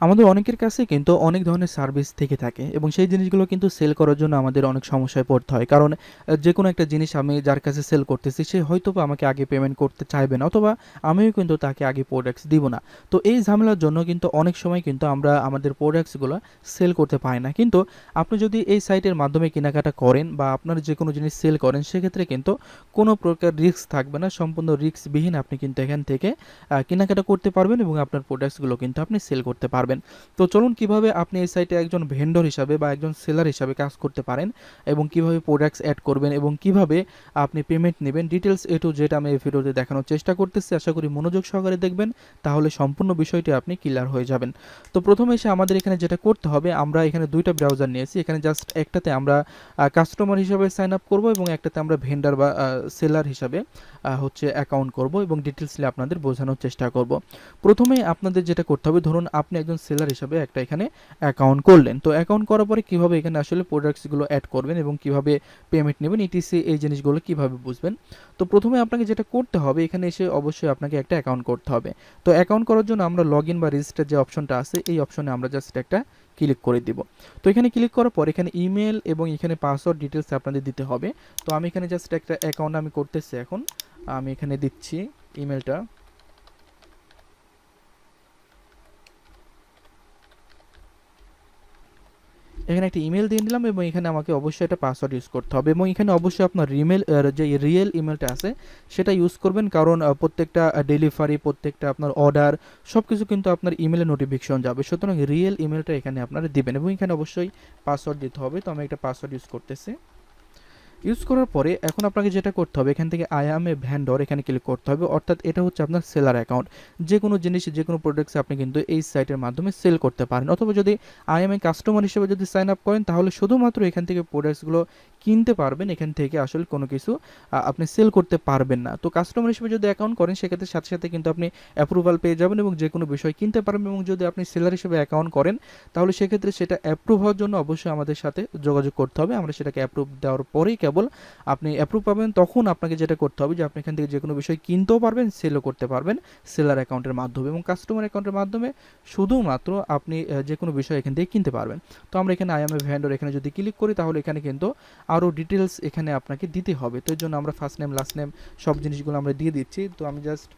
আমাদের অনেকের কাছে কিন্তু অনেক ধরনের সার্ভিস থেকে থাকে এবং সেই জিনিসগুলো কিন্তু সেল করার জন্য আমাদের অনেক সমস্যায় পড়তে হয়। কারণ যে কোনো একটা জিনিস আমি যার কাছে সেল করতেছি সে হয়তোবা আমাকে আগে পেমেন্ট করতে চাইবে না, অথবা আমিও কিন্তু তাকে আগে প্রোডাক্টস দিব না। তো এই ঝামেলার জন্য কিন্তু অনেক সময় কিন্তু আমরা আমাদের প্রোডাক্টসগুলো সেল করতে পারি না। কিন্তু আপনি যদি এই সাইটের মাধ্যমে কেনাকাটা করেন বা আপনার যে কোনো জিনিস সেল করেন, সেক্ষেত্রে কিন্তু কোনো প্রকার রিস্ক থাকবে না। সম্পূর্ণ রিস্কবিহীন আপনি কিন্তু এখান থেকে কেনাকাটা করতে পারবেন এবং আপনার প্রোডাক্টসগুলো কিন্তু আপনি সেল করতে পারবেন। তো চলুন কিভাবে আপনি এই সাইটে একজন ভেন্ডর হিসাবে বা একজন সেলার হিসাবে কাজ করতে পারেন এবং কিভাবে প্রোডাক্টস অ্যাড করবেন এবং কিভাবে আপনি পেমেন্ট নেবেন, ডিটেলস এ টু জেড আমি এই ভিডিওতে দেখানোর চেষ্টা করতেছি। আশা করি মনোযোগ সহকারে দেখবেন, তাহলে সম্পূর্ণ বিষয়টি আপনি ক্লিয়ার হয়ে যাবেন। তো প্রথমে এসে আমাদের এখানে যেটা করতে হবে, আমরা এখানে দুইটা ব্রাউজার নিয়েছি। এখানে জাস্ট একটাতে আমরা কাস্টমার হিসাবে সাইন আপ করবো এবং একটাতে আমরা ভেন্ডার বা সেলার হিসাবে হচ্ছে অ্যাকাউন্ট করব এবং ডিটেলসলি আপনাদের বোঝানোর চেষ্টা করব। প্রথমে আপনাদের যেটা করতে হবে, ধরুন আপনি একজন সেলার হিসাবে একটা এখানে অ্যাকাউন্ট করলেন। তো অ্যাকাউন্ট করার পরে কিভাবে এখানে আসলে প্রোডাক্টসগুলো অ্যাড করবেন এবং কিভাবে পেমেন্ট নেবেন, ইটিসি এই জিনিসগুলো কিভাবে বুঝবেন। তো প্রথমে আপনাকে যেটা করতে হবে, এখানে এসে অবশ্যই আপনাকে একটা অ্যাকাউন্ট করতে হবে। তো অ্যাকাউন্ট করার জন্য আমরা লগ ইন বা রেজিস্টার যে অপশনটা আছে, এই অপশনে আমরা জাস্ট একটা ক্লিক করে দিব। তো এখানে ক্লিক করার পর এখানে ইমেল এবং এখানে পাসওয়ার্ড ডিটেলস আপনাদের দিতে হবে। তো আমি এখানে জাস্ট একটা অ্যাকাউন্ট আমি করতেছি, এখন আমি এখানে দিচ্ছি ইমেলটা। এখানে একটা ইমেল দিয়ে দিলাম এবং এখানে আমাকে অবশ্যই একটা পাসওয়ার্ড ইউজ করতে হবে এবং এখানে অবশ্যই আপনার ইমেল যে রিয়েল ইমেলটা আছে সেটা ইউজ করবেন, কারণ প্রত্যেকটা ডেলিভারি, প্রত্যেকটা আপনার অর্ডার সব কিছু কিন্তু আপনার ইমেলে নোটিফিকেশন যাবে। সুতরাং রিয়েল ইমেলটা এখানে আপনারা দিবেন এবং এখানে অবশ্যই পাসওয়ার্ড দিতে হবে। তো আমি একটা পাসওয়ার্ড ইউজ করতেছি। ইউজ করার পরে এখন আপনাকে যেটা করতে হবে, এখান থেকে আই অ্যাম এ ভ্যান্ডর এখানে ক্লিক করতে হবে, অর্থাৎ এটা হচ্ছে আপনার সেলার অ্যাকাউন্ট। যে কোনো জিনিস, যে কোনো প্রোডাক্টস আপনি কিন্তু এই সাইটের মাধ্যমে সেল করতে পারেন। অথবা যদি আই অ্যাম এ কাস্টমার হিসেবে যদি সাইন আপ করেন, তাহলে শুধুমাত্র এখান থেকে প্রোডাক্টসগুলো কিনতে পারবেন, এখান থেকে আসলে কোনো কিছু আপনি সেল করতে পারবেন না। তো কাস্টমার হিসেবে যদি অ্যাকাউন্ট করেন, সেক্ষেত্রে সাথে সাথে কিন্তু আপনি অ্যাপ্রুভাল পেয়ে যাবেন এবং যে কোনো বিষয় কিনতে পারবেন। এবং যদি আপনি সেলার হিসেবে অ্যাকাউন্ট করেন, তাহলে সেক্ষেত্রে সেটা অ্যাপ্রুভ হওয়ার জন্য অবশ্যই আমাদের সাথে যোগাযোগ করতে হবে। আমরা সেটাকে অ্যাপ্রুভ দেওয়ার পরেই কেবল আপনি অ্যাপ্রুভ পাবেন। তখন আপনাকে যেটা করতে হবে যে আপনি এখান থেকে যে কোনো বিষয় কিনতেও পারবেন, সেলও করতে পারবেন সেলার অ্যাকাউন্টের মাধ্যমে এবং কাস্টমার অ্যাকাউন্টের মাধ্যমে শুধুমাত্র আপনি যে কোনো বিষয় এখান থেকে কিনতে পারবেন। তো আমরা এখানে আই এম এ ভ্যান্ডর এখানে যদি ক্লিক করি, তাহলে এখানে কিন্তু আরও ডিটেলস এখানে আপনাকে দিতে হবে। তো এর জন্য আমরা ফার্স্ট নেম, লাস্ট নেম সব জিনিসগুলো আমরা দিয়ে দিচ্ছি। তো আমি জাস্ট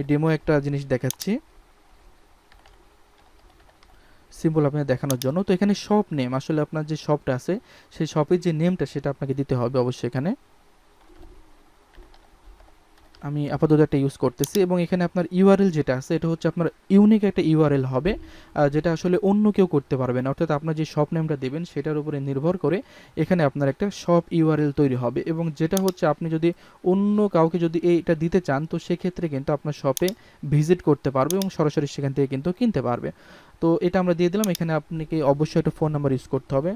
ডেমো একটা জিনিস দেখাচ্ছি সিম্পল আপনাকে দেখানোর জন্য। তো এখানে শপ নেম, আসলে আপনার যে শপটা আছে সেই শপের যে নেমটা সেটা আপনাকে দিতে হবে অবশ্যই। এখানে আমি আপাতত একটা ইউজ করতেছি এবং এখানে আপনার ইউআরএল যেটা আছে এটা হচ্ছে আপনার ইউনিক একটা ইউআরএল হবে, যেটা আসলে অন্য কেউ করতে পারবে না। অর্থাৎ আপনার যে শপ নেমটা দেবেন সেটার উপরে নির্ভর করে এখানে আপনার একটা শপ ইউআরএল তৈরি হবে এবং যেটা হচ্ছে আপনি যদি অন্য কাউকে যদি এইটা দিতে চান, তো সেক্ষেত্রে কিন্তু আপনার শপে ভিজিট করতে পারবে এবং সরাসরি সেখান থেকে কিন্তু কিনতে পারবে। তো এটা আমরা দিয়ে দিলাম। এখানে আপনাকে অবশ্যই একটা ফোন নাম্বার ইউজ করতে হবে।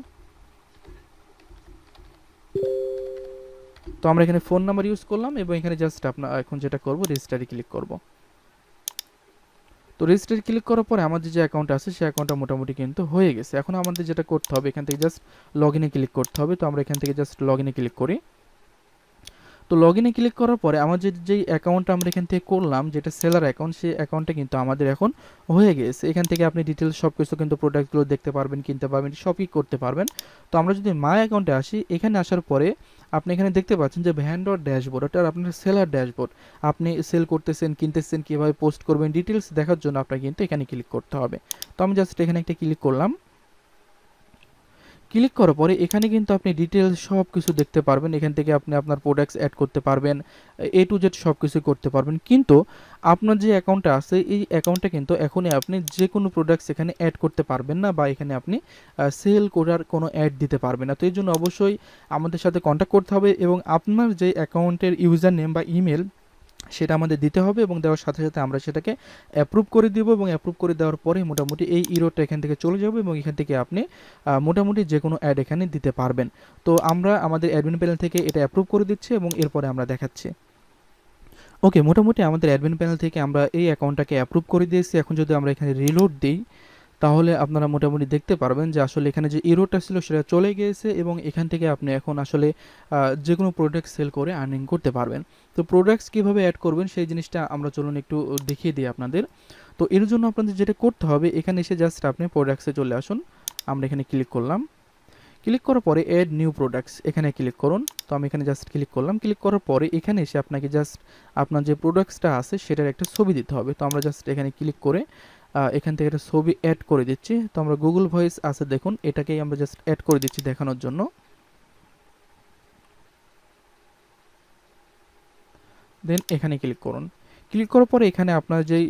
তো আমরা এখানে ফোন নাম্বার ইউজ করলাম এবং এখানে জাস্ট আপনার এখন যেটা করব, রেজিস্টারে ক্লিক করব। তো রেজিস্টারে ক্লিক করার পরে আমাদের যে অ্যাকাউন্ট আছে সেই অ্যাকাউন্টটা মোটামুটি কিন্তু হয়ে গেছে। এখন আমাদের যেটা করতে হবে, এখান থেকে জাস্ট লগ ইনে ক্লিক করতে হবে। তো আমরা এখান থেকে জাস্ট লগ ইনে ক্লিক করি। তো লগ ইনে ক্লিক করার পরে আমাদের যেই অ্যাকাউন্টটা আমরা এখান থেকে করলাম, যেটা সেলার অ্যাকাউন্ট, সেই অ্যাকাউন্টটা কিন্তু আমাদের এখন হয়ে গেছে। এখান থেকে আপনি ডিটেলস সব কিছু কিন্তু প্রোডাক্টগুলো দেখতে পারবেন, কিনতে পারবেন, সবই করতে পারবেন। তো আমরা যদি মাই অ্যাকাউন্টে আসি, এখানে আসার পরে আপনি এখানে দেখতে পাচ্ছেন যে ভ্যান্ডর ড্যাশবোর্ড, এটা আপনার সেলার ড্যাশবোর্ড। আপনি সেল করতেছেন, কিনতেছেন, কীভাবে পোস্ট করবেন, ডিটেলস দেখার জন্য আপনাকে কিন্তু এখানে ক্লিক করতে হবে। তো আমি জাস্ট এখানে একটা ক্লিক করলাম। ক্লিক করার পরে এখানে কিন্তু আপনি ডিটেলস সব কিছু দেখতে পারবেন। এখান থেকে আপনি আপনার প্রোডাক্টস অ্যাড করতে পারবেন, এ টু জেড সব কিছু করতে পারবেন। কিন্তু আপনার যে অ্যাকাউন্টটা আছে এই অ্যাকাউন্টটা কিন্তু এখনই আপনি যে কোনো প্রোডাক্টস এখানে অ্যাড করতে পারবেন না বা এখানে আপনি সেল করার কোনো অ্যাড দিতে পারবেন না। তো এই জন্য অবশ্যই আমাদের সাথে কন্ট্যাক্ট করতে হবে এবং আপনার যে অ্যাকাউন্টের ইউজার নেম বা ইমেল সেটা আমাদের দিতে হবে এবং দেওয়ার সাথে সাথে আমরা সেটাকে অ্যাপ্রুভ করে দিব এবং অ্যাপ্রুভ করে দেওয়ার পরে মোটামুটি এই ইরোটা এখান থেকে চলে যাবে এবং এখান থেকে আপনি মোটামুটি যে কোনো অ্যাড এখানে দিতে পারবেন। তো আমরা আমাদের অ্যাডমিন প্যানেল থেকে এটা অ্যাপ্রুভ করে দিচ্ছি এবং এরপরে আমরা দেখাচ্ছি। ওকে, মোটামুটি আমাদের অ্যাডমিন প্যানেল থেকে আমরা এই অ্যাকাউন্টটাকে অ্যাপ্রুভ করে দিয়েছি। এখন যদি আমরা এখানে রিলোড দিই, তাহলে আপনারা মোটামুটি দেখতে পারবেন যে আসলে এখানে যে ইরোটা ছিল সেটা চলে গিয়েছে এবং এখান থেকে আপনি এখন আসলে যে কোনো প্রোডাক্ট সেল করে আর্নিং করতে পারবেন। তো প্রোডাক্টস কীভাবে অ্যাড করবেন সেই জিনিসটা আমরা চলুন একটু দেখিয়ে দিই আপনাদের। তো এর জন্য আপনাদের যেটা করতে হবে, এখানে এসে জাস্ট আপনি প্রোডাক্টসে চলে আসুন। আমরা এখানে ক্লিক করলাম। ক্লিক করার পরে অ্যাড নিউ প্রোডাক্টস এখানে ক্লিক করুন। তো আমি এখানে জাস্ট ক্লিক করলাম। ক্লিক করার পরে এখানে এসে আপনাকে জাস্ট আপনার যে প্রোডাক্টসটা আছে সেটার একটা ছবি দিতে হবে। তো আমরা জাস্ট এখানে ক্লিক করে এখান থেকে একটা ছবি অ্যাড করে দিচ্ছি। তো আমরা গুগল ভয়েস আছে দেখুন, এটাকেই আমরা জাস্ট অ্যাড করে দিচ্ছি দেখানোর জন্য। দেন এখানে ক্লিক করুন। ক্লিক করার পরে এখানে আপনার যেই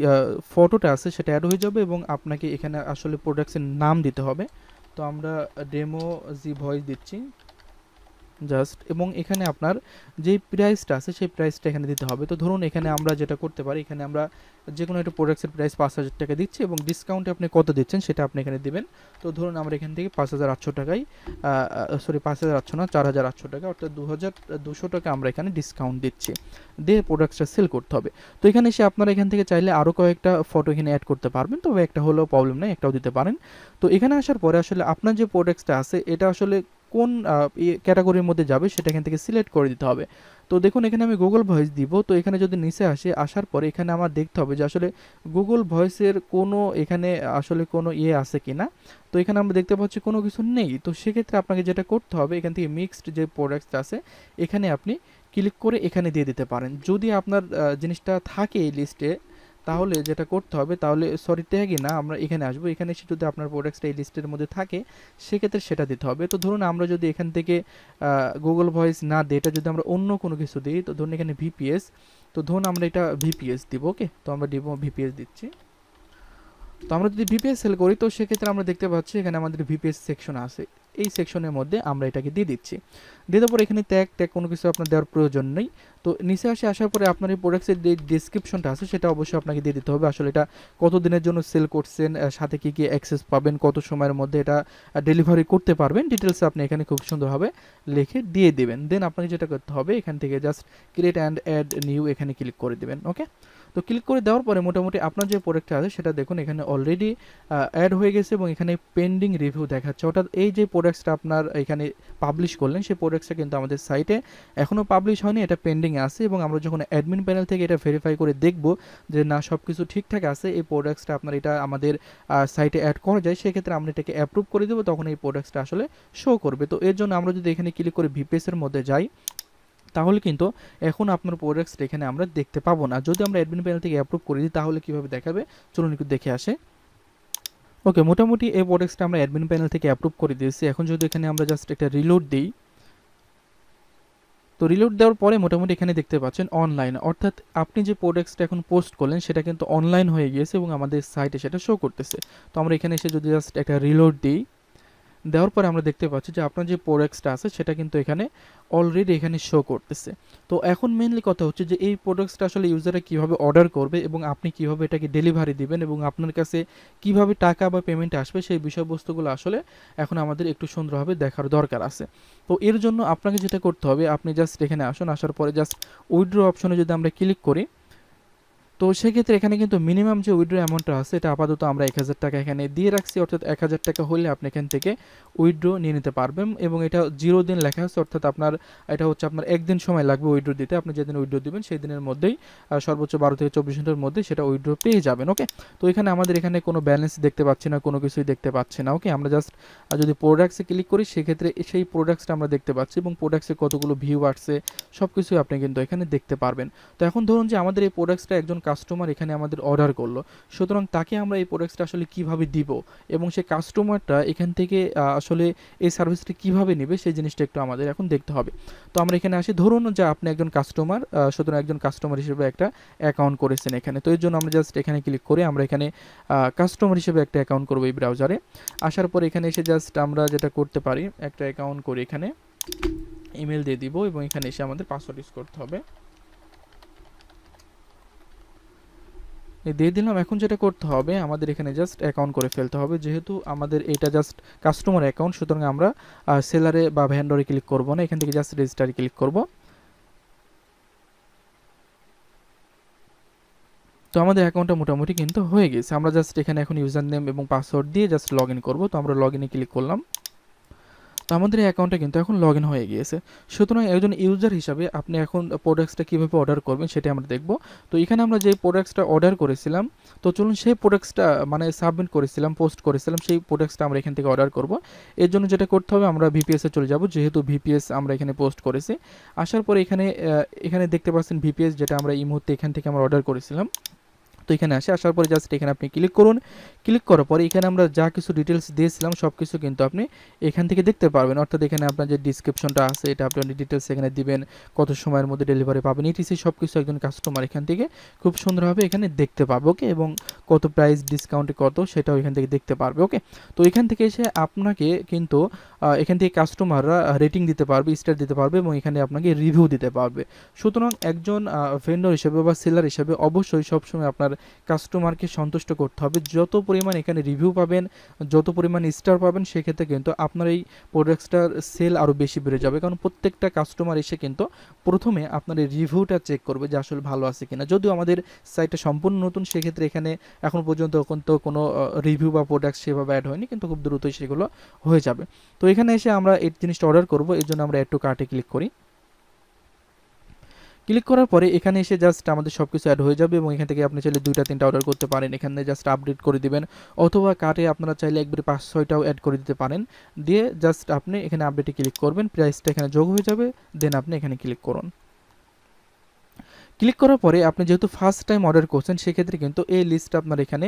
ফটোটা আছে সেটা অ্যাড হয়ে যাবে এবং আপনাকে এখানে আসলে প্রোডাক্টসের নাম দিতে হবে। তো আমরা ডেমো জি ভয়েস দিচ্ছি জাস্ট, এবং এখানে আপনার যেই প্রাইসটা আছে সেই প্রাইসটা এখানে দিতে হবে। তো ধরুন এখানে আমরা যেটা করতে পারি, এখানে আমরা যে কোনো একটা প্রোডাক্টসের প্রাইস 5,000 টাকা দিচ্ছি এবং ডিসকাউন্টে আপনি কত দিচ্ছেন সেটা আপনি এখানে দিবেন। তো ধরুন আমরা এখান থেকে 5,800 টাকায়, সরি 5,800 না, 4,800 টাকা, অর্থাৎ 2,200 টাকা আমরা এখানে ডিসকাউন্ট দিচ্ছি, দিয়ে প্রোডাক্টসটা সেল করতে হবে। তো এখানে এসে আপনারা এখান থেকে চাইলে আরও কয়েকটা ফটো এখানে অ্যাড করতে পারবেন, তবে একটা হলেও প্রবলেম নেই, একটাও দিতে পারেন। তো এখানে আসার পরে আসলে আপনার যে প্রোডাক্টসটা আছে এটা আসলে কোন ক্যাটাগরির মধ্যে যাবে সেটা এখান থেকে সিলেক্ট করে দিতে হবে। তো দেখুন এখানে আমি গুগল ভয়েস দিব। তো এখানে যদি নিচে আসে, আসার পরে এখানে আমার দেখতে হবে যে আসলে গুগল ভয়েসের কোনো এখানে আসলে কোনো আছে কি না। তো এখানে আমরা দেখতে পাচ্ছি কোনো কিছু নেই। তো সেক্ষেত্রে আপনাকে যেটা করতে হবে, এখান থেকে মিক্সড যে প্রোডাক্টস আছে এখানে আপনি ক্লিক করে এখানে দিয়ে দিতে পারেন। যদি আপনার জিনিসটা থাকে এই লিস্টে, তাহলে যেটা করতে হবে, তাহলে সরি ট্যাগই না, আমরা এখানে আসবো। এখানে এসে যদি আপনার প্রোডাক্টসটা এই লিস্টের মধ্যে থাকে সেক্ষেত্রে সেটা দিতে হবে। তো ধরুন আমরা যদি এখান থেকে গুগল ভয়েস না দিই, এটা যদি আমরা অন্য কোনো কিছু দিই, তো ধরুন এখানে ভিপিএস, তো ধরুন আমরা এটা ভিপিএস দিব। ওকে, তো আমরা দিব ভিপিএস দিচ্ছি। তো আমরা যদি ভিপিএস সেল করি, তো সেক্ষেত্রে আমরা দেখতে পাচ্ছি এখানে আমাদের ভিপিএস সেকশন আছে, এই সেকশনের মধ্যে আমরা এটাকে দিয়ে দিচ্ছি। দিয়ে দেওয়ার পর এখানে ট্যাগ কোনো কিছু আপনার দেওয়ার প্রয়োজন নেই। তো নিচে আসার পরে আপনার এই প্রোডাক্টসের যে ডিসক্রিপশনটা আছে সেটা অবশ্যই আপনাকে দিয়ে দিতে হবে। আসলে এটা কত দিনের জন্য সেল করছেন, সাথে কী কী অ্যাক্সেস পাবেন, কত সময়ের মধ্যে এটা ডেলিভারি করতে পারবেন, ডিটেলস আপনি এখানে খুব সুন্দরভাবে লিখে দিয়ে দেবেন। দেন আপনাকে যেটা করতে হবে, এখান থেকে just create and add new এখানে ক্লিক করে দেবেন। ওকে, তো ক্লিক করে দেওয়ার পরে মোটামুটি আপনার যে প্রোডাক্টটা আছে সেটা দেখুন এখানে অলরেডি অ্যাড হয়ে গেছে এবং এখানে পেন্ডিং রিভিউ দেখাচ্ছে। অর্থাৎ এই যে প্রোডাক্টসটা আপনার এখানে পাবলিশ করলেন সেই প্রোডাক্টসটা কিন্তু আমাদের সাইটে এখনও পাবলিশ হয়নি, এটা পেন্ডিংয়ে আছে। এবং আমরা যখন অ্যাডমিন প্যানেল থেকে এটা ভেরিফাই করে দেখব যে না সব কিছু ঠিকঠাক আছে, এই প্রোডাক্টসটা আপনার এটা আমাদের সাইটে অ্যাড করা যায়, সেক্ষেত্রে আমরা এটাকে অ্যাপ্রুভ করে দেবো, তখন এই প্রোডাক্টসটা আসলে শো করবে। তো এর জন্য আমরা যদি এখানে ক্লিক করে ভিপিএসের মধ্যে যাই, তাহলে কিন্তু এখন আপনার প্রোডাক্টস এখানে আমরা দেখতে পাবো না। যদি আমরা অ্যাডমিন প্যানেল থেকে অ্যাপ্রুভ করে দিই তাহলে কীভাবে দেখাবে, চলুন একটু দেখে আসে। ওকে, মোটামুটি এই প্রোডাক্টসটা আমরা অ্যাডমিন প্যানেল থেকে অ্যাপ্রুভ করে দিয়েছি। এখন যদি এখানে আমরা জাস্ট একটা রিলোড দিই, তো রিলোড দেওয়ার পরে মোটামুটি এখানে দেখতে পাচ্ছেন অনলাইন, অর্থাৎ আপনি যে প্রোডাক্টসটা এখন পোস্ট করলেন সেটা কিন্তু অনলাইন হয়ে গিয়েছে এবং আমাদের সাইটে সেটা শো করতেছে। তো আমরা এখানে এসে যদি জাস্ট একটা রিলোড দিই, দেওয়ার পরে আমরা দেখতে পাচ্ছি যে আপনার যে প্রোডাক্টসটা আছে সেটা কিন্তু এখানে অলরেডি এখানে শো করতেছে। তো এখন মেইনলি কথা হচ্ছে যে এই প্রোডাক্টসটা আসলে ইউজাররা কীভাবে অর্ডার করবে এবং আপনি কীভাবে এটাকে ডেলিভারি দিবেন এবং আপনার কাছে কীভাবে টাকা বা পেমেন্ট আসবে, সেই বিষয়বস্তুগুলো আসলে এখন আমাদের একটু সুন্দরভাবে দেখার দরকার আছে। তো এর জন্য আপনাকে যেটা করতে হবে, আপনি জাস্ট এখানে আসুন, আসার পরে জাস্ট উইথড্র অপশনে যদি আমরা ক্লিক করি, তো সেক্ষেত্রে এখানে কিন্তু মিনিমাম যে উইথড্র অ্যামাউন্টটা আছে এটা আপাতত আমরা 1,000 টাকা এখানে দিয়ে রাখছি, অর্থাৎ 1,000 টাকা হলে আপনি এখান থেকে উইথড্র নিয়ে নিতে পারবেন। এবং এটা 0 দিন লেখা আছে, অর্থাৎ আপনার এটা হচ্ছে আপনার একদিন সময় লাগবে উইথড্র দিতে। আপনি যেদিন উইথড্র দিবেন সেই দিনের মধ্যেই সর্বোচ্চ 12 থেকে 24 ঘন্টার মধ্যে সেটা উইথড্র পেয়ে যাবেন। ওকে, তো এখানে আমাদের এখানে কোনো ব্যালেন্স দেখতে পাচ্ছি না, কোনো কিছুই দেখতে পাচ্ছি না। ওকে, আমরা জাস্ট যদি প্রোডাক্টসে ক্লিক করি সেক্ষেত্রে সেই প্রোডাক্টসটা আমরা দেখতে পাচ্ছি এবং প্রোডাক্টসে কতগুলো ভিউ আসছে সব কিছুই আপনি কিন্তু এখানে দেখতে পারবেন। তো এখন ধরুন যে আমাদের এই প্রোডাক্টসটা একজন কাস্টমার এখানে আমাদের অর্ডার করলো, সুতরাং তাকে আমরা এই প্রোডাক্টসটা আসলে কিভাবে দিব এবং সেই কাস্টমারটা এখান থেকে আসলে এই সার্ভিসটা কিভাবে নেবে সেই জিনিসটা একটু আমাদের এখন দেখতে হবে। তো আমরা এখানে আসি, ধরুন যে আপনি একজন কাস্টমার, সুতরাং একজন কাস্টমার হিসেবে একটা অ্যাকাউন্ট করেছেন এখানে। তো এর জন্য আমরা জাস্ট এখানে ক্লিক করে আমরা এখানে কাস্টমার হিসেবে একটা অ্যাকাউন্ট করবো এই ব্রাউজারে। আসার পর এখানে এসে জাস্ট আমরা যেটা করতে পারি, একটা অ্যাকাউন্ট করে এখানে ইমেল দিয়ে দিব এবং এখানে এসে আমাদের পাসওয়ার্ড ইউজ করতে হবে, দিয়ে দিলাম। এখন যেটা করতে হবে আমাদের এখানে জাস্ট অ্যাকাউন্ট করে ফেলতে হবে, যেহেতু আমাদের এটা জাস্ট কাস্টমার অ্যাকাউন্ট, সুতরাং আমরা সেলারে বা ভেন্ডরে ক্লিক করব না, এখান থেকে জাস্ট রেজিস্টারে ক্লিক করব। তো আমাদের অ্যাকাউন্টটা মোটামুটি কিন্তু হয়ে গেছে। আমরা জাস্ট এখানে এখন ইউজার নেম এবং পাসওয়ার্ড দিয়ে জাস্ট লগ ইন করবো। তো আমরা লগ ইনে ক্লিক করলাম। তো আমাদের এই অ্যাকাউন্টটা কিন্তু এখন লগ ইন হয়ে গিয়েছে। সুতরাং একজন ইউজার হিসাবে আপনি এখন প্রোডাক্টসটা কীভাবে অর্ডার করবেন সেটা আমরা দেখব। তো এখানে আমরা যে প্রোডাক্টসটা অর্ডার করেছিলাম, তো চলুন সেই প্রোডাক্টসটা মানে সাবমিট করেছিলাম, পোস্ট করেছিলাম, সেই প্রোডাক্টসটা আমরা এখান থেকে অর্ডার করব। এর জন্য যেটা করতে হবে, আমরা ভিপিএসে চলে যাব, যেহেতু ভিপিএস আমরা এখানে পোস্ট করেছি। আসার পরে এখানে দেখতে পাচ্ছেন ভিপিএস, যেটা আমরা এই মুহূর্তে এখান থেকে আমরা অর্ডার করেছিলাম। তো এখানে আসার পরে জাস্ট এখানে আপনি ক্লিক করুন। ক্লিক করার পরে এখানে আমরা যা কিছু ডিটেলস দিয়েছিলাম সব কিছু কিন্তু আপনি এখান থেকে দেখতে পারবেন। অর্থাৎ এখানে আপনার যে ডিসক্রিপশনটা আছে এটা আপনি ডিটেলস এখানে দিবেন, কত সময়ের মধ্যে ডেলিভারি পাবেন, ইটিসি সব কিছু একজন কাস্টমার এখান থেকে খুব সুন্দরভাবে এখানে দেখতে পাবে। ওকে, এবং কত প্রাইস, ডিসকাউন্টে কত, সেটাও এখান থেকে দেখতে পারবে। ওকে, তো এখান থেকে এসে আপনাকে কিন্তু এখান থেকে কাস্টমাররা রেটিং দিতে পারবে, স্টার দিতে পারবে, এবং এখানে আপনাকে রিভিউ দিতে পারবে। সুতরাং একজন ভেন্ডর হিসেবে বা সেলার হিসেবে অবশ্যই সবসময় আপনার কাস্টমারকে সন্তুষ্ট করতে হবে। যত পরিমাণ এখানে রিভিউ পাবেন, যত পরিমাণ স্টার পাবেন, সেক্ষেত্রে কিন্তু আপনার এই প্রোডাক্টসটার সেল আরও বেশি বেড়ে যাবে। কারণ প্রত্যেকটা কাস্টমার এসে কিন্তু প্রথমে আপনার এই রিভিউটা চেক করবে যে আসলে ভালো আছে কিনা। যদিও আমাদের সাইটটা সম্পূর্ণ নতুন, সেক্ষেত্রে এখানে এখন পর্যন্ত কিন্তু কোনো রিভিউ বা প্রোডাক্ট সেভাবে অ্যাড হয়নি, কিন্তু খুব দ্রুতই সেগুলো হয়ে যাবে। তো এখানে এসে আমরা এই জিনিসটা অর্ডার করব, এর জন্য আমরা একটু কার্টে ক্লিক করি। ক্লিক করার পরে এখানে এসে জাস্ট আমাদের সব কিছু অ্যাড হয়ে যাবে, এবং এখান থেকে আপনি চাইলে 2টা 3টা অর্ডার করতে পারেন, এখানে জাস্ট আপডেট করে দিবেন, অথবা কার্টে আপনারা চাইলে একবারে 5-6টাও অ্যাড করে দিতে পারেন। দিয়ে জাস্ট আপনি এখানে আপডেটে ক্লিক করবেন, প্রাইসটা এখানে যোগ হয়ে যাবে, দেন আপনি এখানে ক্লিক করুন। ক্লিক করার পরে আপনি যেহেতু ফার্স্ট টাইম অর্ডার করছেন, সেক্ষেত্রে কিন্তু এই লিস্টটা আপনার এখানে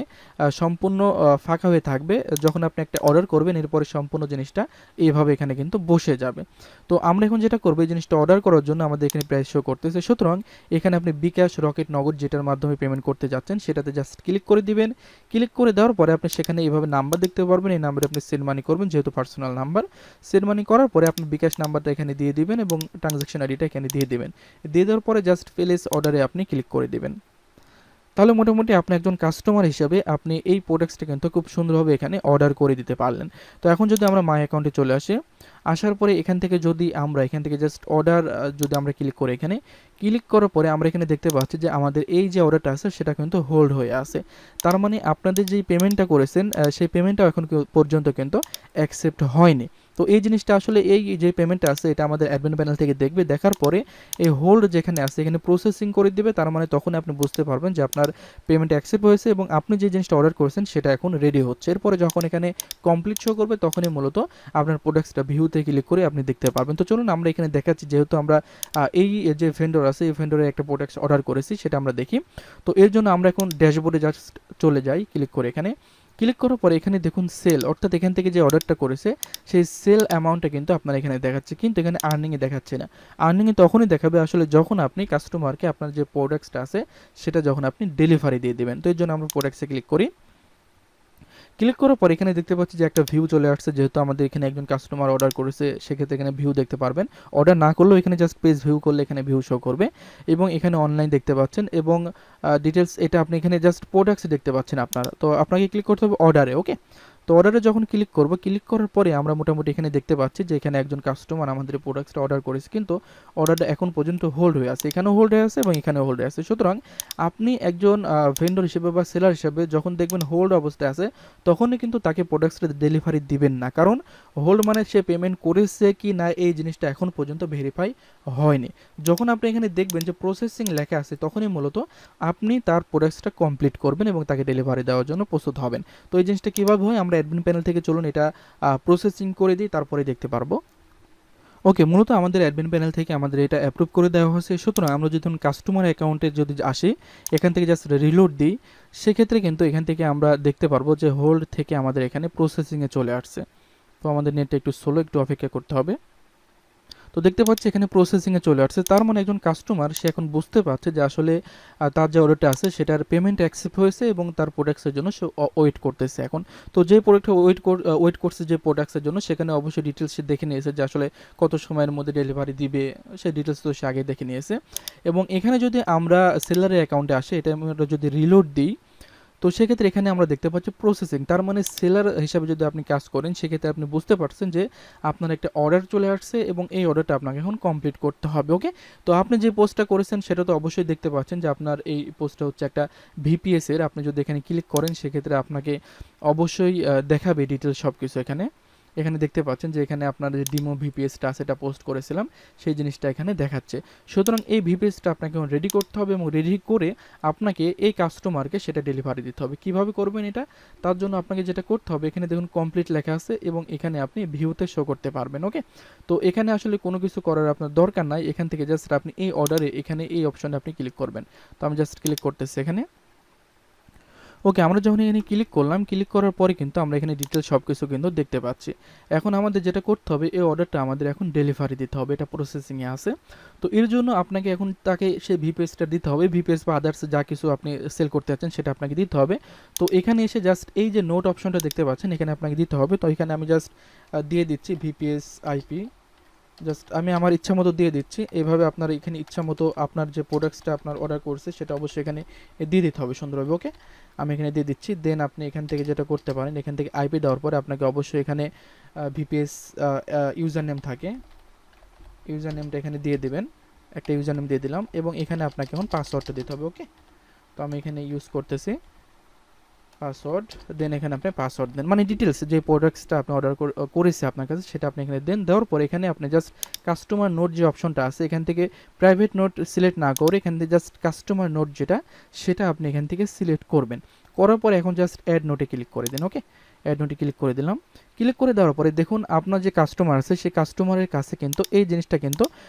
সম্পূর্ণ ফাঁকা হয়ে থাকবে। যখন আপনি একটা অর্ডার করবেন, এরপরে সম্পূর্ণ জিনিসটা এইভাবে এখানে কিন্তু বসে যাবে। তো আমরা এখন যেটা করবো, এই জিনিসটা অর্ডার করার জন্য আমাদের এখানে প্রাইস শো করতেছে। সুতরাং এখানে আপনি বিকাশ, রকেট, নগদ যেটার মাধ্যমে পেমেন্ট করতে যাচ্ছেন সেটাতে জাস্ট ক্লিক করে দিবেন। ক্লিক করে দেওয়ার পরে আপনি সেখানে এইভাবে নাম্বার দেখতে পারবেন, এই নাম্বারে আপনি সেন্ড মানি করবেন, যেহেতু পার্সোনাল নাম্বার। সেন্ড মানি করার পরে আপনি বিকাশ নাম্বারটা এখানে দিয়ে দিবেন এবং ট্রানজ্যাকশন আইডিটা এখানে দিয়ে দিবেন। দিয়ে দেওয়ার পরে জাস্ট প্লেস অর্ডারে আপনি ক্লিক করে দিবেন। তাহলে মোটামুটি আপনি একজন কাস্টমার হিসেবে আপনি এই প্রোডাক্টসটা কিন্তু খুব সুন্দরভাবে এখানে অর্ডার করে দিতে পারলেন। তো এখন যদি আমরা মাই অ্যাকাউন্টে চলে আসি, আসার পরে এখান থেকে যদি আমরা এখান থেকে জাস্ট অর্ডার যদি আমরা ক্লিক করি, এখানে ক্লিক করার পরে আমরা এখানে দেখতে পাচ্ছি যে আমাদের এই যে অর্ডারটা আছে সেটা কিন্তু হোল্ড হয়ে আছে। তার মানে আপনাদের যেই পেমেন্টটা করেছেন সেই পেমেন্টটাও এখন পর্যন্ত কিন্তু অ্যাকসেপ্ট হয়নি। তো এই জিনিসটা আসলে এই যে পেমেন্টটা আছে এটা আমাদের অ্যাডমিন প্যানেল থেকে দেখবে, দেখার পরে এই হোল্ড যেখানে আছে এখানে প্রসেসিং করে দিবে। তার মানে তখন আপনি বুঝতে পারবেন যে আপনার পেমেন্ট অ্যাকসেপ্ট হয়েছে এবং আপনি যে জিনিসটা অর্ডার করেছেন সেটা এখন রেডি হচ্ছে। এরপরে যখন এখানে কমপ্লিট শো করবে, তখনই মূলত আপনার প্রোডাক্টসটা ভিউতে ক্লিক করে আপনি দেখতে পারবেন। তো চলুন আমরা এখানে দেখাচ্ছি, যেহেতু আমরা এই যে ভেন্ডর আছে এই ভেন্ডরের একটা প্রোডাক্টস অর্ডার করেছি সেটা আমরা দেখি। তো এর জন্য আমরা এখন ড্যাশবোর্ডে জাস্ট চলে যাই, ক্লিক করে এখানে ক্লিক করার পরে এখানে দেখুন সেল, অর্থাৎ এখান থেকে যে অর্ডারটা করেছে সেই সেল অ্যামাউন্টটা কিন্তু আপনার এখানে দেখাচ্ছে, কিন্তু এখানে আর্নিংয়ে দেখাচ্ছে না। আর্নিংয়ে তখনই দেখাবে আসলে যখন আপনি কাস্টমারকে আপনার যে প্রোডাক্টসটা আছে সেটা যখন আপনি ডেলিভারি দিয়ে দেবেন। তো এর জন্য আমরা প্রোডাক্টসে ক্লিক করি। ক্লিক করার পর এখানে দেখতে পাচ্ছি যে একটা ভিউ চলে আসছে, যেহেতু আমাদের এখানে একজন কাস্টমার অর্ডার করেছে সেক্ষেত্রে এখানে ভিউ দেখতে পারবেন। অর্ডার না করলেও এখানে জাস্ট পেজ ভিউ করলে এখানে ভিউ শো করবে, এবং এখানে অনলাইন দেখতে পাচ্ছেন, এবং ডিটেলস এটা আপনি এখানে জাস্ট প্রোডাক্টস দেখতে পাচ্ছেন আপনারা। তো আপনাকে ক্লিক করতে হবে অর্ডারে। ওকে, তো অর্ডারে যখন ক্লিক করব, ক্লিক করার পরে আমরা মোটামুটি এখানে দেখতে পাচ্ছি যে এখানে একজন কাস্টমার আমাদের প্রোডাক্টসটা অর্ডার করেছে, কিন্তু অর্ডারটা এখন পর্যন্ত হোল্ড হয়ে আছে, এখানেও হোল্ড হয়ে আছে এবং এখানেও হোল্ড হয়ে আছে। সুতরাং আপনি একজন ভেন্ডর হিসেবে বা সেলার হিসেবে যখন দেখবেন হোল্ড অবস্থায় আছে, তখনই কিন্তু তাকে প্রোডাক্টসটা ডেলিভারি দিবেন না, কারণ হোল্ড মানে সে পেমেন্ট করেছে কি না এই জিনিসটা এখন পর্যন্ত ভেরিফাই হয়নি। যখন আপনি এখানে দেখবেন যে প্রসেসিং লেখা আছে, তখনই মূলত আপনি তার প্রোডাক্টসটা কমপ্লিট করবেন এবং তাকে ডেলিভারি দেওয়ার জন্য প্রস্তুত হবেন। তো এই জিনিসটা কীভাবে হয়, আমরা অ্যাডমিন প্যানেল থেকে চলুন এটা প্রসেসিং করে দিই, তারপরে দেখতে পারবো। ওকে, মূলত আমাদের অ্যাডমিন প্যানেল থেকে আমাদের এটা অ্যাপ্রুভ করে দেওয়া হয়েছে। সুতরাং আমরা যদি কাস্টমার অ্যাকাউন্টে যদি আসি, এখান থেকে জাস্ট রিলোড দিই, সেক্ষেত্রে কিন্তু এখান থেকে আমরা দেখতে পারবো যে হোল্ড থেকে আমাদের এখানে প্রসেসিংয়ে চলে আসছে। তো আমাদের নেটটা একটু স্লো, একটু অপেক্ষা করতে হবে। তো দেখতে পাচ্ছি এখানে প্রসেসিংয়ে চলে আসছে, তার মানে একজন কাস্টমার সে এখন বুঝতে পারছে যে আসলে তার যে অর্ডারটা আছে সেটার পেমেন্ট অ্যাকসেপ্ট হয়েছে এবং তার প্রোডাক্টসের জন্য সে ওয়েট করতেছে এখন। তো যে প্রোডাক্টটা ওয়েট করছে যে প্রোডাক্টসের জন্য, সেখানে অবশ্যই ডিটেলস সে দেখে নিয়েছে যে আসলে কত সময়ের মধ্যে ডেলিভারি দিবে, সেই ডিটেলস তো সে আগে দেখে নিয়েছে। এবং এখানে যদি আমরা সেলারের অ্যাকাউন্টে আসি, এটা আমরা যদি রিলোড দিই, তো সেক্ষেত্রে এখানে আমরা দেখতে পাচ্ছি প্রসেসিং। তার মানে সেলার হিসাবে যদি আপনি কাজ করেন, সেক্ষেত্রে আপনি বুঝতে পারছেন যে আপনার একটা অর্ডার চলে আসছে এবং এই অর্ডারটা আপনাকে এখন কমপ্লিট করতে হবে। ওকে, তো আপনি যে পোস্টটা করেছেন সেটা তো অবশ্যই দেখতে পাচ্ছেন যে আপনার এই পোস্টটা হচ্ছে একটা ভিপিএস এর। আপনি যদি এখানে ক্লিক করেন, সেক্ষেত্রে আপনাকে অবশ্যই দেখাবে ডিটেলস সব কিছু এখানে। এখানে দেখতে পাচ্ছেন যে এখানে আপনার যে ডিমো ভিপিএসটা আছে এটা পোস্ট করেছিলাম, সেই জিনিসটা এখানে দেখাচ্ছে। সুতরাং এই ভিপিএসটা আপনাকে রেডি করতে হবে এবং রেডি করে আপনাকে এই কাস্টমারকে সেটা ডেলিভারি দিতে হবে। কিভাবে করবেন এটা? তার জন্য আপনাকে যেটা করতে হবে, এখানে দেখুন কমপ্লিট লেখা আছে এবং এখানে আপনি ভিউতে শো করতে পারবেন। ওকে, তো এখানে আসলে কোনো কিছু করার আপনার দরকার নাই, এখান থেকে জাস্ট আপনি এই অর্ডারে এখানে এই অপশনে আপনি ক্লিক করবেন। তো আমি জাস্ট ক্লিক করতেছি এখানে। ওকে, আমরা যখন এখানে ক্লিক করলাম, ক্লিক করার পরে কিন্তু আমরা এখানে ডিটেলস সব কিছু কিন্তু দেখতে পাচ্ছি। এখন আমাদের যেটা করতে হবে, এই অর্ডারটা আমাদের এখন ডেলিভারি দিতে হবে, এটা প্রসেসিংয়ে আছে। তো এর জন্য আপনাকে এখন তাকে সেই ভিপিএসটা দিতে হবে, ভিপিএস বা আদার্স যা কিছু আপনি সেল করতে চাচ্ছেন সেটা আপনাকে দিতে হবে। তো এখানে এসে জাস্ট এই যে নোট অপশনটা দেখতে পাচ্ছেন, এখানে আপনাকে দিতে হবে। তো এখানে আমি জাস্ট দিয়ে দিচ্ছি ভিপিএস আইপি, জাস্ট আমি আমার ইচ্ছা মতো দিয়ে দিচ্ছি। এইভাবে আপনার এখানে ইচ্ছা মতো আপনার যে প্রোডাক্টসটা আপনার অর্ডার করছে সেটা অবশ্যই এখানে দিয়ে দিতে হবে সুন্দরভাবে। ওকে, আমি এখানে দিয়ে দিচ্ছি। দেন আপনি এখান থেকে যেটা করতে পারেন, এখান থেকে আইপি দেওয়ার পরে আপনাকে অবশ্যই এখানে ভিপিএস ইউজার নেম থাকে, ইউজার নেমটা এখানে দিয়ে দিবেন। একটা ইউজার নেম দিয়ে দিলাম এবং এখানে আপনাকে এখন পাসওয়ার্ডটা দিতে হবে। ওকে, তো আমি এখানে ইউজ করতেছি পাসওয়ার্ড। দেন এখানে আপনি পাসওয়ার্ড দেন, মানে ডিটেলস যে প্রোডাক্টসটা আপনি অর্ডার করেছে আপনার কাছে সেটা আপনি এখানে দেন। দেওয়ার পর এখানে আপনি জাস্ট কাস্টমার নোট যে অপশনটা আছে, এখান থেকে প্রাইভেট নোট সিলেক্ট না করে এখান থেকে জাস্ট কাস্টমার নোট যেটা, সেটা আপনি এখান থেকে সিলেক্ট করবেন। করার পরে এখন জাস্ট অ্যাড নোটে ক্লিক করে দিন। ওকে, অ্যাড নোটে ক্লিক করে দিলাম। ক্লিক করে দেওয়ার পরে দেখুন আপনার যে কাস্টমার আছে সেই কাস্টমারের কাছে কিন্তু এই জিনিসটা কিন্তু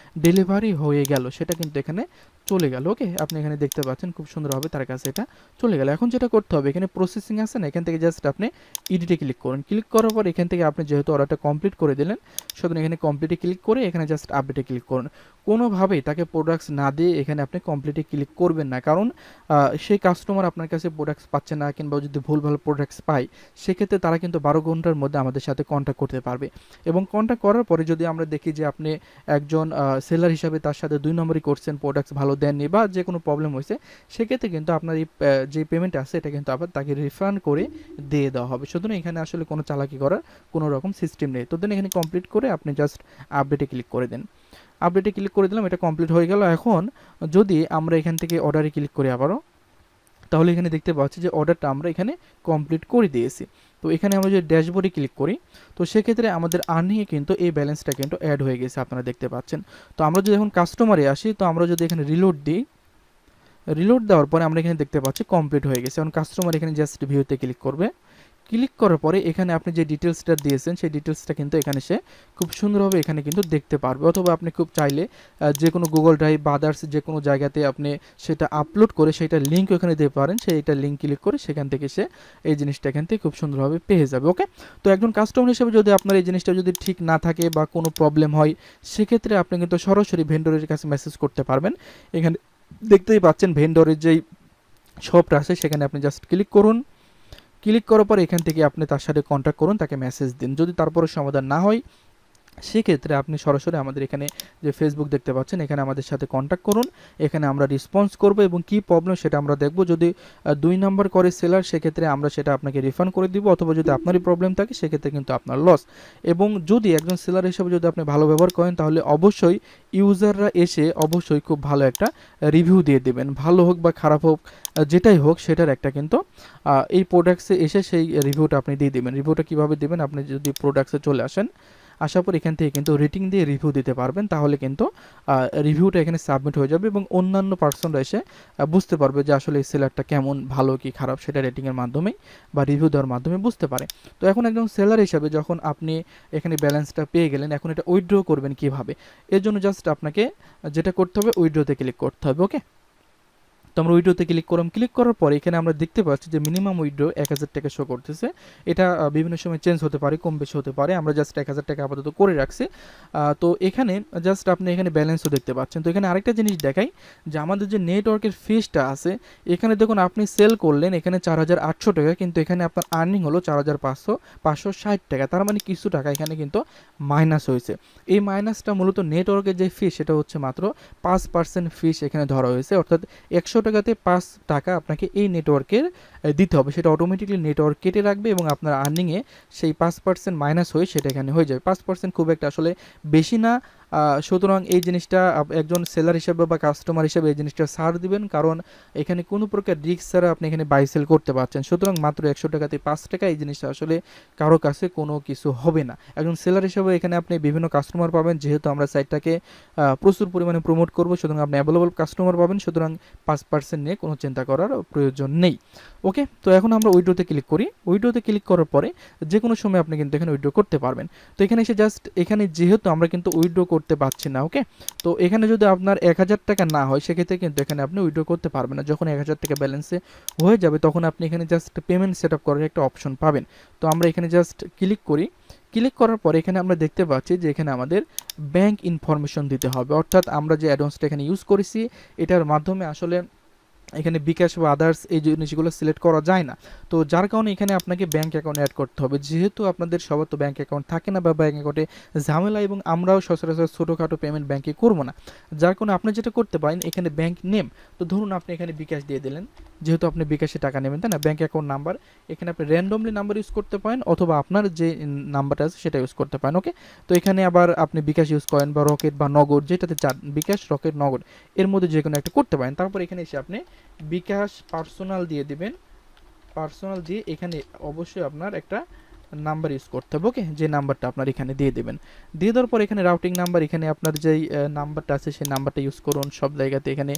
ডেলিভারি হয়ে গেল, সেটা কিন্তু এখানে চলে গেল। ওকে, আপনি এখানে দেখতে পাচ্ছেন খুব সুন্দরভাবে তার কাছে এটা চলে গেল। এখন যেটা করতে হবে, এখানে প্রসেসিং আছে না, এখান থেকে জাস্ট আপনি এডিটে ক্লিক করুন। ক্লিক করার পর এখান থেকে আপনি যেহেতু অর্ডারটা কমপ্লিট করে দিলেন, সুতরাং এখানে কমপ্লিটে ক্লিক করে এখানে জাস্ট আপডেটে ক্লিক করুন। কোনোভাবেই তাকে প্রোডাক্টস না দিয়ে এখানে আপনি কমপ্লিটে ক্লিক করবেন না, কারণ সেই কাস্টমার আপনার কাছে প্রোডাক্টস পাচ্ছে না, কিংবা যদি ভুলভাল প্রোডাক্টস পায় সেক্ষেত্রে তারা কিন্তু 12 ঘন্টার মধ্যে আমাদের সাথে কন্ট্যাক্ট করতে পারবে। এবং কন্ট্যাক্ট করার পরে যদি আমরা দেখি যে আপনি একজন সেলার হিসাবে তার সাথে 2 নম্বরই করছেন, প্রোডাক্টস ভালো দেননি বা যে কোনো প্রবলেম হয়েছে, সেক্ষেত্রে কিন্তু আপনার এই যে পেমেন্ট আছে এটা কিন্তু আবার তাকে রিফান্ড করে দিয়ে দেওয়া হবে। সুতরাং এখানে আসলে কোনো চালাকি করার কোনো রকম সিস্টেম নেই। তো দেন এখানে কমপ্লিট করে আপনি জাস্ট আপডেটে ক্লিক করে দেন। আপডেটে ক্লিক করে দিলাম, এটা কমপ্লিট হয়ে গেল। এখন যদি আমরা এখান থেকে অর্ডারে ক্লিক করি আবারও, তাহলে এখানে দেখতে পাচ্ছি যে অর্ডারটা আমরা এখানে কমপ্লিট করে দিয়েছি। তো এখানে আমরা যদি ড্যাশবোর্ডে ক্লিক করি, তো সেক্ষেত্রে আমাদের আর্নিংয়ে কিন্তু এই ব্যালেন্সটা কিন্তু অ্যাড হয়ে গেছে, আপনারা দেখতে পাচ্ছেন। তো আমরা যদি এখন কাস্টমারে আসি, তো আমরা যদি এখানে রিলোড দিই, রিলোড দেওয়ার পরে আমরা এখানে দেখতে পাচ্ছি কমপ্লিট হয়ে গেছে। এখন কাস্টমার এখানে জাস্ট ভিউতে ক্লিক করবে। ক্লিক করার পরে এখানে আপনি যে ডিটেলসটা দিয়েছেন সেই ডিটেলসটা কিন্তু এখানে সে খুব সুন্দরভাবে এখানে কিন্তু দেখতে পারবে। অথবা আপনি খুব চাইলে যে কোনো গুগল ড্রাইভ বা আদার্স যে কোনো জায়গাতে আপনি সেটা আপলোড করে সেটা লিঙ্ক ওখানে দিতে পারেন, সেইটা লিঙ্ক ক্লিক করে সেখান থেকে সে এই জিনিসটা এখান থেকে খুব সুন্দরভাবে পেয়ে যাবে। ওকে, তো একজন কাস্টমার হিসেবে যদি আপনার এই জিনিসটা যদি ঠিক না থাকে বা কোনো প্রবলেম হয়, সেক্ষেত্রে আপনি কিন্তু সরাসরি ভেন্ডরের কাছে মেসেজ করতে পারবেন। এখানে দেখতেই পাচ্ছেন ভেন্ডরের যেই শপটা আছে সেখানে আপনি জাস্ট ক্লিক করুন। ক্লিক করার পর এখান থেকে আপনি তার সাথে কন্ট্যাক্ট করুন, তাকে মেসেজ দিন। যদি তারপরে সমাধান না হয় সেক্ষেত্রে আপনি সরাসরি আমাদের এখানে যে ফেসবুক দেখতে পাচ্ছেন এখানে আমাদের সাথে কন্ট্যাক্ট করুন। এখানে আমরা রেসপন্স করব এবং কী প্রবলেম সেটা আমরা দেখব। যদি 2 নম্বর করে সেলার, সেক্ষেত্রে আমরা সেটা আপনাকে রিফান্ড করে দিব। অথবা যদি আপনারই প্রবলেম থাকে সেক্ষেত্রে কিন্তু আপনার লস। এবং যদি একজন সেলার হিসেবে যদি আপনি ভালো ব্যবহার করেন, তাহলে অবশ্যই ইউজাররা এসে অবশ্যই খুব ভালো একটা রিভিউ দিয়ে দেবেন। ভালো হোক বা খারাপ হোক, যেটাই হোক সেটার একটা কিন্তু এই প্রোডাক্টসে এসে সেই রিভিউটা আপনি দিয়ে দেবেন। রিভিউটা কীভাবে দেবেন, আপনি যদি প্রোডাক্টসে চলে আসেন, আসার পর এখান থেকে কিন্তু রেটিং দিয়ে রিভিউ দিতে পারবেন। তাহলে কিন্তু রিভিউটা এখানে সাবমিট হয়ে যাবে এবং অন্যান্য পার্সনরা এসে বুঝতে পারবে যে আসলে এই সেলারটা কেমন, ভালো কি খারাপ, সেটা রেটিংয়ের মাধ্যমেই বা রিভিউ দেওয়ার মাধ্যমে বুঝতে পারে। তো এখন একজন সেলার হিসাবে যখন আপনি এখানে ব্যালেন্সটা পেয়ে গেলেন, এখন এটা উইথড্র করবেন কিভাবে, এর জন্য জাস্ট আপনাকে যেটা করতে হবে উইথড্রতে ক্লিক করতে হবে। ওকে, তো আমরা উইড্রোতে ক্লিক করলাম। ক্লিক করার পরে এখানে আমরা দেখতে পাচ্ছি যে মিনিমাম উইড্রো 1000 টাকা শো করতেছে। এটা বিভিন্ন সময় চেঞ্জ হতে পারে, কম বেশি হতে পারে। আমরা জাস্ট 1000 টাকা আপাতত করে রাখছি। তো এখানে জাস্ট আপনি এখানে ব্যালেন্সও দেখতে পাচ্ছেন। তো এখানে আরেকটা জিনিস দেখাই যে আমাদের যে নেটওয়ার্কের ফিসটা আছে, এখানে দেখুন আপনি সেল করলেন এখানে 4800 টাকা, কিন্তু এখানে আপনার আর্নিং হলো 4560 টাকা। তার মানে কিছু টাকা এখানে কিন্তু মাইনাস হয়েছে। এই মাইনাসটা মূলত নেটওয়ার্কের যে ফিস সেটা হচ্ছে মাত্র 5% ফিস এখানে ধরা হয়েছে। অর্থাৎ 100 টাকাতে 5 টাকা আপনাকে এই নেটওয়ার্কের দিতে হবে। সেটা অটোমেটিকলি নেটওয়ার্ক কেটে রাখবে এবং আপনার আর্নিংয়ে সেই 5% মাইনাস হয়ে সেটা এখানে হয়ে যাবে। 5% খুব একটা আসলে বেশি না, সুতরাং এই জিনিসটা একজন সেলার হিসেবে বা কাস্টমার হিসেবে এই জিনিসটা ছাড় দিবেন, কারণ এখানে কোনো প্রকার রিস্ক ছাড়া আপনি এখানে বাই সেল করতে পারছেন। সুতরাং মাত্র 100 টাকাতে 5 টাকা, এই জিনিসটা আসলে কারো কাছে কোনো কিছু হবে না। একজন সেলার হিসেবে এখানে আপনি বিভিন্ন কাস্টমার পাবেন, যেহেতু আমরা সাইটটাকে প্রচুর পরিমাণে প্রমোট করব, সুতরাং আপনি অ্যাভেলেবল কাস্টমার পাবেন। সুতরাং 5% নিয়ে কোনো চিন্তা করার প্রয়োজন নেই। ওকে, তো এখন আমরা উইড্রোতে ক্লিক করি। উইড্রোতে ক্লিক করার পরে যে কোনো সময় আপনি কিন্তু এখানে উইড্রো করতে পারবেন। তো এখানে এসে জাস্ট এখানে যেহেতু আমরা কিন্তু উইড্রো করতে পারছি না, ওকে, তো এখানে যদি আপনার 1000 টাকা না হয় সেক্ষেত্রে কিন্তু এখানে আপনি উইড্রো করতে পারবেন না। যখন 1000 টাকা ব্যালেন্সে হয়ে যাবে তখন আপনি এখানে জাস্ট পেমেন্ট সেট আপ করার একটা অপশন পাবেন। তো আমরা এখানে জাস্ট ক্লিক করি। ক্লিক করার পরে এখানে আমরা দেখতে পাচ্ছি যে এখানে আমাদের ব্যাংক ইনফরমেশন দিতে হবে, অর্থাৎ আমরা যে অ্যাডভান্সটা এখানে ইউজ করেছি এটার মাধ্যমে আসলে এখানে বিকাশ বা আদার্স এই জিনিসগুলো সিলেক্ট করা যায় না। তো যার কারণে এখানে আপনাকে ব্যাঙ্ক অ্যাকাউন্ট অ্যাড করতে হবে। যেহেতু আপনাদের সবার তো ব্যাঙ্ক অ্যাকাউন্ট থাকে না বা ব্যাঙ্ক অ্যাকাউন্টে ঝামেলা, এবং আমরাও সচরাচর ছোটোখাটো পেমেন্ট ব্যাঙ্কে করবো না, যার কারণে আপনি যেটা করতে পারেন এখানে ব্যাঙ্ক নেম, তো ধরুন আপনি এখানে বিকাশ দিয়ে দিলেন, যেহেতু আপনি বিকাশে টাকা নেবেন তাই না, ব্যাঙ্ক অ্যাকাউন্ট নাম্বার এখানে আপনি র্যান্ডমলি নাম্বার ইউজ করতে পারেন, অথবা আপনার যে নাম্বারটা আছে সেটা ইউজ করতে পারেন। ওকে, তো এখানে আবার আপনি বিকাশ ইউজ করেন বা রকেট বা নগদ, যেটাতে চান, বিকাশ, রকেট, নগদ এর মধ্যে যে কোনো একটা করতে পারেন। তারপর এখানে এসে আপনি বিকাশ পার্সোনাল দিয়ে দিবেন। পার্সোনাল দিয়ে এখানে অবশ্যই আপনার একটা নাম্বার ইউজ করতে হবে, ওকে, যে নাম্বারটা আপনার এখানে দিয়ে দেবেন। দিয়ে দেওয়ার পর এখানে রাউটিং নাম্বার, এখানে আপনার যেই নাম্বারটা আছে সেই নাম্বারটা ইউজ করুন, সব জায়গাতে এখানে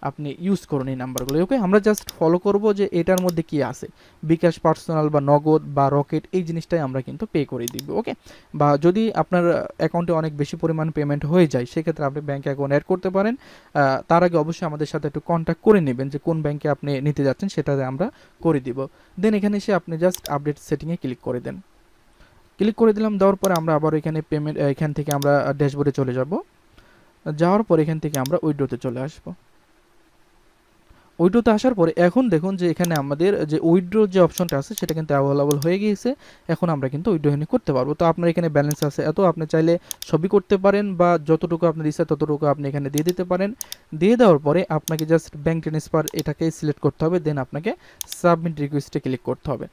আপনি ইউজ করুন এই নাম্বারগুলো। ওকে, আমরা জাস্ট ফলো করব যে এটার মধ্যে কি আছে, বিকাশ, পার্সোনাল বা নগদ বা রকেট, এই জিনিসটাই আমরা কিন্তু পে করে দিব। ওকে, বা যদি আপনার অ্যাকাউন্টে অনেক বেশি পরিমাণ পেমেন্ট হয়ে যায় সেক্ষেত্রে আপনি ব্যাঙ্ক অ্যাকাউন্ট অ্যাড করতে পারেন। তার আগে অবশ্যই আমাদের সাথে একটু কন্ট্যাক্ট করে নেবেন যে কোন ব্যাঙ্কে আপনি নিতে যাচ্ছেন, সেটাতে আমরা করে দিব। দেন এখানে এসে আপনি জাস্ট আপডেট সেটিংয়ে ক্লিক করে দেন। ক্লিক করে দিলাম, দেওয়ার পরে আমরা আবার এখানে পেমেন্ট, এখান থেকে আমরা ড্যাশবোর্ডে চলে যাব। যাওয়ার পর এখান থেকে আমরা উইড্রোতে চলে আসব। উইড্রোতে আসার পরে এখন দেখুন যে এখানে আমাদের যে উইড্রো যে অপশনটা আছে সেটা কিন্তু অ্যাভেলেবল হয়ে গিয়েছে। এখন আমরা কিন্তু উইড্রো এখানে করতে পারবো। তো আপনার এখানে ব্যালেন্স আছে এত, আপনি চাইলে সবই করতে পারেন বা যতটুকু আপনার ইচ্ছা ততটুকু আপনি এখানে দিয়ে দিতে পারেন। দিয়ে দেওয়ার পরে আপনাকে জাস্ট ব্যাঙ্ক ট্রান্সফার এটাকে সিলেক্ট করতে হবে, দেন আপনাকে সাবমিট রিকোয়েস্টে ক্লিক করতে হবে।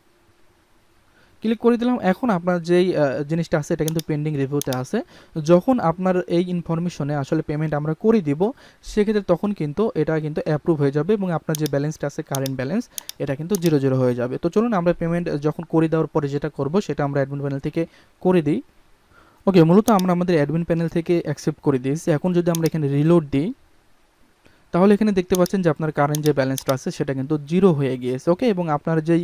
ক্লিক করে দিলাম। এখন আপনার যেই জিনিসটা আছে এটা কিন্তু পেন্ডিং রিভিউতে আছে। যখন আপনার এই ইনফরমেশনে আসলে পেমেন্ট আমরা করে দিব সেক্ষেত্রে তখন কিন্তু এটা কিন্তু অ্যাপ্রুভ হয়ে যাবে এবং আপনার যে ব্যালেন্সটা আছে কারেন্ট ব্যালেন্স এটা কিন্তু 0 হয়ে যাবে। তো চলুন আমরা পেমেন্ট যখন করে দেওয়ার পরে যেটা করব সেটা আমরা অ্যাডমিন প্যানেল থেকে করে দিই। ওকে, মূলত আমরা আমাদের অ্যাডমিন প্যানেল থেকে অ্যাকসেপ্ট করে দিয়েছি। এখন যদি আমরা এখানে রিলোড দিই তাহলে এখানে দেখতে পাচ্ছেন যে আপনার কারেন্ট যে ব্যালেন্সটা আছে সেটা কিন্তু 0 হয়ে গিয়েছে। ওকে, এবং আপনার যেই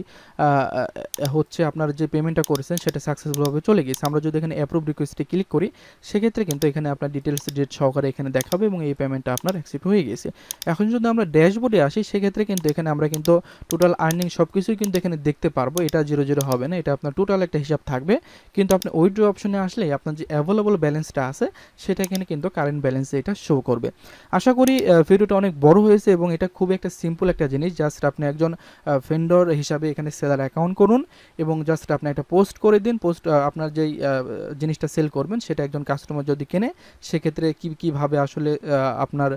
হচ্ছে আপনার যে পেমেন্টটা করেছেন সেটা সাকসেসফুলভাবে চলে গিয়েছে। আমরা যদি এখানে অ্যাপ্রুভ রিকোয়েস্টে ক্লিক করি সেক্ষেত্রে কিন্তু এখানে আপনার ডিটেলস ডেট সহকারে এখানে দেখাবে এবং এই পেমেন্টটা আপনার অ্যাকসেপ্ট হয়ে গেছে। এখন যদি আমরা ড্যাশবোর্ডে আসি সেক্ষেত্রে কিন্তু এখানে আমরা কিন্তু টোটাল আর্নিং সব কিছুই কিন্তু এখানে দেখতে পারবো। এটা 0 হবে না, এটা আপনার টোটাল একটা হিসাব থাকবে। কিন্তু আপনি উইথড্র অপশনে আসলে আপনার যে অ্যাভেলেবল ব্যালেন্সটা আছে সেটা এখানে কিন্তু কারেন্ট ব্যালেন্সে এটা শো করবে। আশা করি ভিডিওটা অনেক বড় হয়েছে এবং এটা খুব একটা সিম্পল একটা জিনিস। জাস্ট আপনি একজন ভেন্ডর হিসাবে এখানে সেলার অ্যাকাউন্ট করুন এবং জাস্ট আপনি একটা পোস্ট করে দিন। পোস্ট আপনার যেই জিনিসটা সেল করবেন সেটা একজন কাস্টমার যদি কেনে সেক্ষেত্রে কীভাবে আসলে আপনার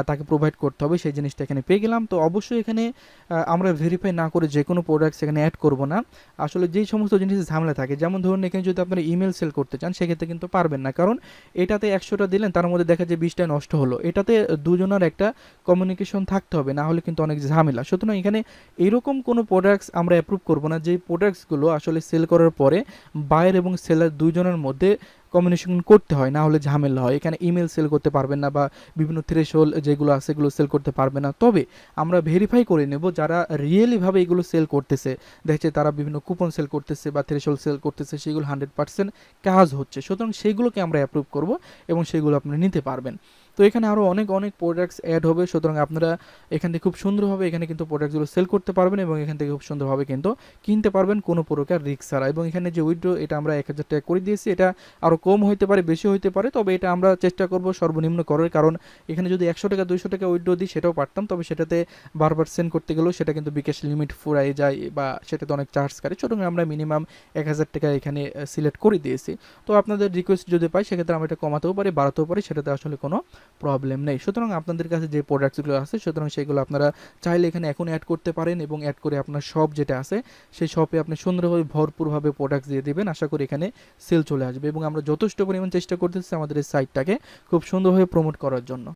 তাকে প্রোভাইড করতে হবে সেই জিনিসটা এখানে পেয়ে গেলাম। তো অবশ্যই এখানে আমরা ভেরিফাই না করে যে কোনো প্রোডাক্টস এখানে অ্যাড করব না। আসলে যেই সমস্ত জিনিস ঝামেলা থাকে, যেমন ধরুন এখানে যদি আপনারা ইমেল সেল করতে চান সেক্ষেত্রে কিন্তু পারবেন না, কারণ এটাতে 100টা দিলেন তার মধ্যে দেখা যায় 20টা নষ্ট হলো। এটাতে দুজনের একটা কমিউনিকেশন থাকতে হবে, না হলে কিন্তু অনেক ঝামেলা। সুতরাং এখানে এরকম কোনো প্রোডাক্টস আমরা অ্যাপ্রুভ করব না যেই প্রোডাক্টসগুলো আসলে সেল করার পরে বায়ার এবং সেলার দুজনের মধ্যে কমিউনিকেশন করতে হয়, না হলে ঝামেলা হয়। এখানে ইমেল সেল করতে পারবেন না বা বিভিন্ন থ্রেশহোল্ড যেগুলো আছে সেগুলো সেল করতে পারবে না। তবে আমরা ভেরিফাই করে নেব যারা রিয়েলিভাবে এগুলো সেল করতেছে, দেখছে তারা বিভিন্ন কুপন সেল করতেছে বা থ্রেশহোল্ড সেল করতেছে, সেগুলো 100% কাজ হচ্ছে। সুতরাং সেইগুলোকে আমরা অ্যাপ্রুভ করব এবং সেগুলো আপনি নিতে পারবেন। তো এখানে আরও অনেক প্রোডাক্টস অ্যাড হবে, সুতরাং আপনারা এখান থেকে খুব সুন্দরভাবে এখানে কিন্তু প্রোডাক্টগুলো সেল করতে পারবেন এবং এখান থেকে খুব সুন্দরভাবে কিন্তু কিনতে পারবেন কোনো প্রকার রিস্ক ছাড়া। এবং এখানে যে উইথড্র এটা আমরা 1000 টাকা করে দিয়েছি, এটা আরও কম হইতে পারে, বেশি হইতে পারে, তবে এটা আমরা চেষ্টা করব সর্বনিম্ন করার। কারণ এখানে যদি 100 টাকা 200 টাকা উইথড্র দিই সেটাও পারতাম, তবে সেটাতে বারবার সেন্ড করতে গেলেও সেটা কিন্তু বিকাশ লিমিট ফুরাই যায় বা সেটাতে অনেক চার্জ করে। সুতরাং আমরা মিনিমাম 1000 টাকা এখানে সিলেক্ট করে দিয়েছি। তো আপনাদের রিকোয়েস্ট যদি পাই সেক্ষেত্রে আমরা এটা কমাতেও পারি, বাড়াতেও পারি, সেটাতে আসলে কোনো প্রবলেম নেই। সুতরাং আপনাদের কাছে যে প্রোডাক্টসগুলো আছে সুতরাং সেগুলো আপনারা চাইলে এখানে এখন অ্যাড করতে পারেন এবং অ্যাড করে আপনার শপ যেটা আছে সেই শপে আপনি সুন্দরভাবে ভরপুরভাবে প্রোডাক্টস দিয়ে দিবেন। আশা করি এখানে সেল চলে আসবে এবং আমরা যথেষ্ট পরিমাণ চেষ্টা করতেছি আমাদের এই সাইটটাকে খুব সুন্দরভাবে প্রমোট করার জন্য।